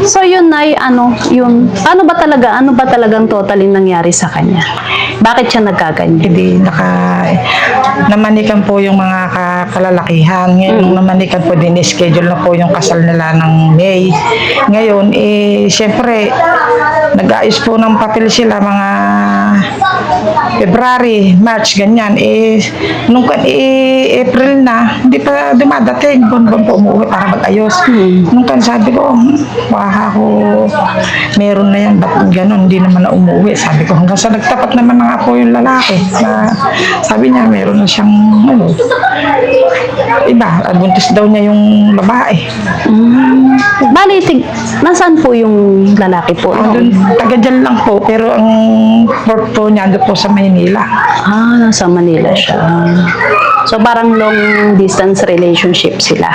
So yun Nay, ano ba talagang totally nangyari sa kanya? Bakit siya nagkaganyan? Hindi namanikan po yung mga kalalakihan. Ngayon, nung namanikan po, schedule na po yung kasal nila ng May. Ngayon, syempre, nag-aayos po ng papel sila mga February, March, ganyan. Nung April na, hindi pa dumadating. Buwan po umuwi para mag-ayos. Nung sabi ko, baka ako, meron na yan, ba't gano'n, hindi naman na umuwi. Sabi ko, hanggang sa nagtapat naman na nga po yung lalaki. Sabi niya, meron na siyang, buntis daw niya yung babae. Bali, nasaan po yung lalaki po? Taga dyan lang po, pero ang port po niya doon po sa Maynila. Nasa Manila siya. So, parang long distance relationship sila.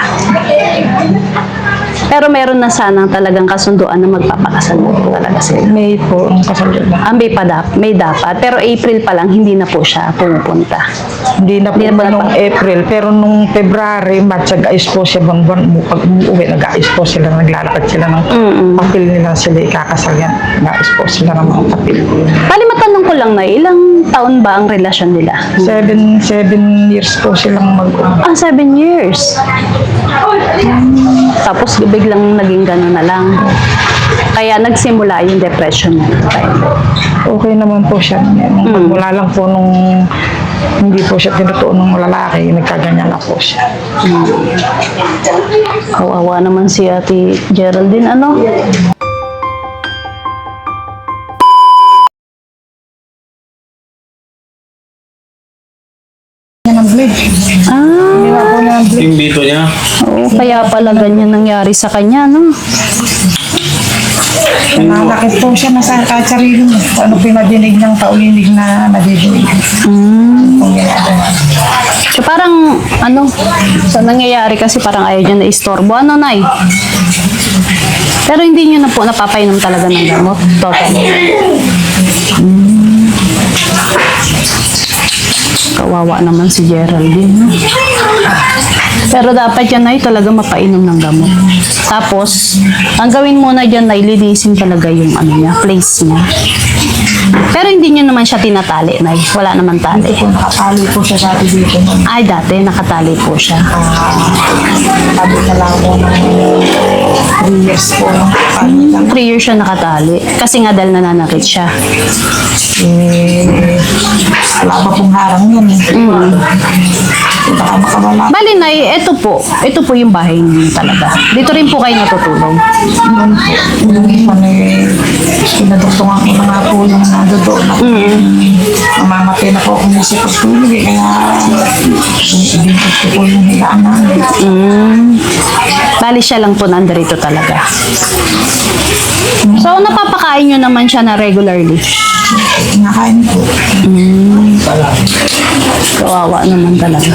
Pero meron na sanang talagang kasunduan na magpapakasal na po talaga sila. May po ang kasal nila. May dapat. Pero April pa lang, hindi na po siya pumupunta. Hindi na po nung April, pero nung February, March, nag-ayos po siya buwan. Pag umuwi, nag-ayos po sila, naglalakad sila ng papel nila sila ikakasal yan. Nag-ayos po sila ng mga papel. Bali, matanong ko lang na, ilang taon ba ang relasyon nila? 7 years po silang 7 years. Tapos biglang naging gano'n na lang. Kaya nagsimula yung depression mo. Okay naman po siya. Pagmula lang po nung hindi po siya tinutuon ng lalaki, nagkaganyan na po siya. Kawawa naman si Ate Geraldine, Yan ang bleed. Ginawa po niya ang bleed. Yung dito niya. Oo, kaya pala ganyan nangyari sa kanya, no? Nananakit po siya na sa kahit sarili mo. Kung ano pinadinig niyang paulinig na nadidinig. Kung ginagawa. So parang, sa nangyayari kasi parang ayaw niya na istorbo. Nay? Pero hindi niyo na po napapainom talaga ng gamot. Totally. Kawawa naman si Geraldine, no? Pero dapat yan ay talaga mapainom ng gamot. Tapos, ang gawin muna dyan ay linisin talaga yung place niya. Pero hindi niyo naman siya tinatali, Nay. Wala naman tali. Dito po, nakatali po siya dati dito. Ay, dati nakatali po siya. Sabi na lang po ng 3 years po. 3 years siya nakatali. Kasi nga dahil nananakit siya. Wala pa pong harang yan. Baka makawala. Bali, Nay, ito po yung bahay niyo talaga. Dito rin po kayo natutulog. Pinadugtungan ko na nga po yung nadodoon ako. Mamamatay na po akong nasa pagtulog kaya ibintot ko po yung hilaan namin. Bali, siya lang po nandarito talaga. So, napapakain nyo naman siya na regularly? Nakain po. Kawawa naman talaga.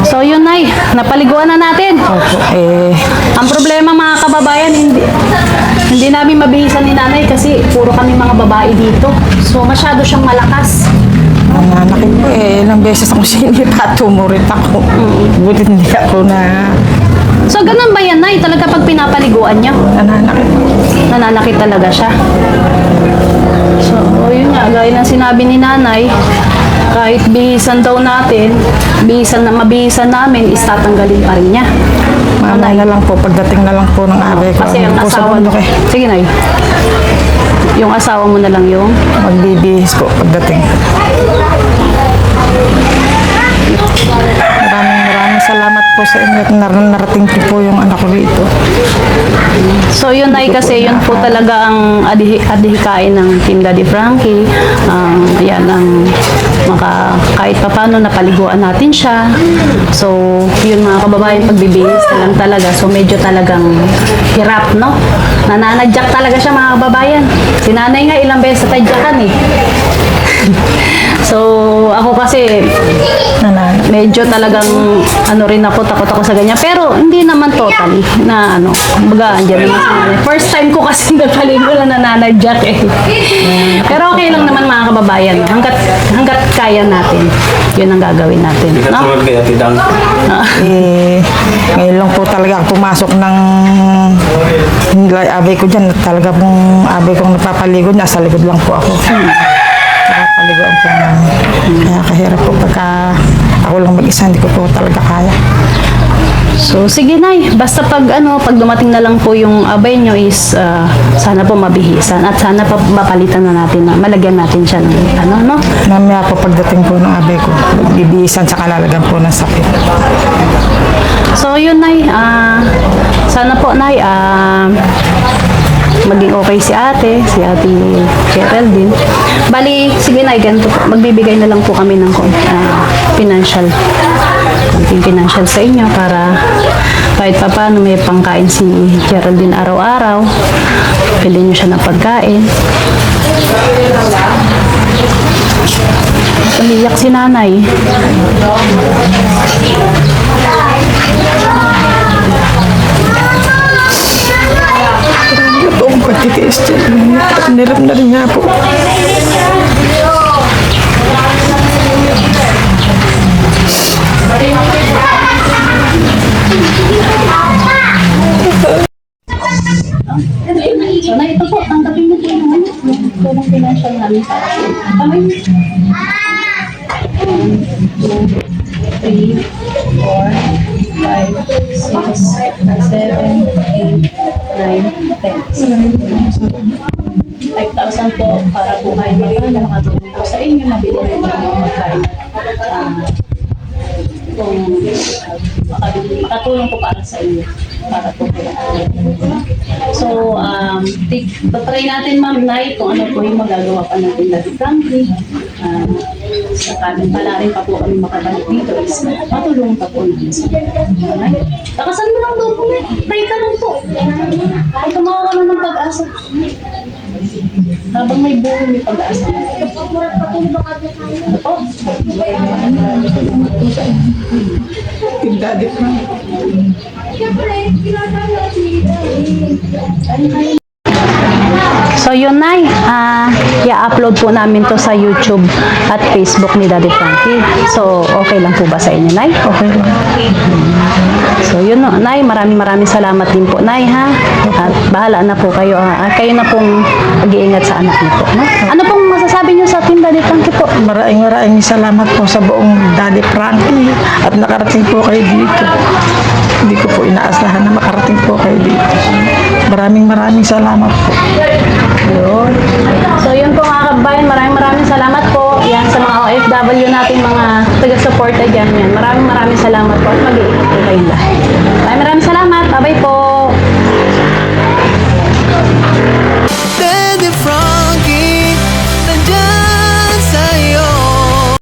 So yun, Nay, napaliguan na natin. Ang problema mga kababayan, hindi namin mabihisan ni Nanay kasi puro kami mga babae dito. So masyado siyang malakas. Nananakit po ilang beses ako sinita, tumurit ako. Buti hindi ako na... So ganun ba yan, Nay? Talaga pag pinapaliguan niya? Nananakit po. Nananakit talaga siya. So yun nga, gaya ng sinabi ni Nanay, kahit bihisan daw natin, mabihisan namin, is tatanggalin pa rin niya. Mamaya na lang po, pagdating na lang po ng abe ko. Kasi ang asawa mo. Sige, Nay. Yung asawa mo na lang yung? Magbibihis po pagdating. Maraming salamat po sa inyo at narating ko po yung anak ko dito. So yun ay kasi yun po talaga ang adhikain ng Team Daddy Frankie. Yan ang kahit paano napaliguan natin siya. So yun mga kababayan, pagbibihis na lang talaga. So medyo talagang hirap, no? Nananadyak talaga siya mga kababayan. Si Nanay nga ilang beses tadyakan eh. So ako kasi medyo talagang ano rin ako, takot ako sa ganyan. Pero hindi naman totally na ano, kumbaga andyan naman sa nanay. First time ko kasi napaligo na nanay Jack eh. Pero okay lang naman mga kababayan. Hanggat kaya natin, yun ang gagawin natin. Hindi ka No? tulad kay Ate Dang. Ngayon lang po talaga ako pumasok ng abay ko dyan. Talaga pong abay kong napapaligo, nasa likod lang po ako. Nakapaliguan po namin. Kaya kahirap po pagka ako lang mag-isa, hindi ko po talaga kaya. So, sige Nay, basta pag dumating na lang po yung abay nyo is sana po mabihisan at sana pa mapalitan na natin, na malagyan natin siya ng no? Mamaya po pagdating po ng abay ko, bibihisan sa kalalagan po ng sakit. So, yun Nay, sana po Nay, maging okay si Ate Geraldine. Bali, sige Nay, ganito po, magbibigay na lang po kami ng konting financial sa inyo para kahit pa paano may pangkain si Geraldine araw-araw. Pili niyo siya ng pagkain. Umiyak si nanay. Ito ang pagtitiis dyan. Nirap na rin nga po. So, na ito po, tanggapin mo po yung tulong financial namin para sa inyo. Kamay mo. 1, 2, 3, 4, 5, 6, 7, 8, 9, 10. 5,000 po para po kayo makatulong po sa inyo, mabili na yung mga magkain. Kung makatulong po para sa inyo, para po kaya. So, try natin Ma'am Nay kung ano po yung magagawa pa natin Daddy Frankie. Sa kanin pala rin pa po kami makabalik dito is matulong pa po natin sa Nay. Takasan mo lang doon po Nay. Pray ka lang po. Ay, tumawa ka ng pag-asa. Habang may buhay, may pag-asa. Ano po? Daddy Frank. So yun Nay, i-upload po namin to sa YouTube at Facebook ni Daddy Frankie. So okay lang po ba sa inyo Nay? Okay lang. So yun no, Nay, maraming salamat din po Nay ha. At bahala na po kayo. Kayo na pong mag-iingat sa anak niyo po. No? Ano pong masasabi niyo sa Team Daddy Frankie po? Maraming salamat po sa buong Daddy Frankie at nakarating po kayo dito. Hindi ko po inaasahan na makarating po kayo dito. Maraming salamat po. Yun. So yun po mga kabayan, maraming salamat po. Yan sa mga OFW natin, mga taga-suporta dyan. Yan. Maraming salamat po at mag-iingat po kayo lahat.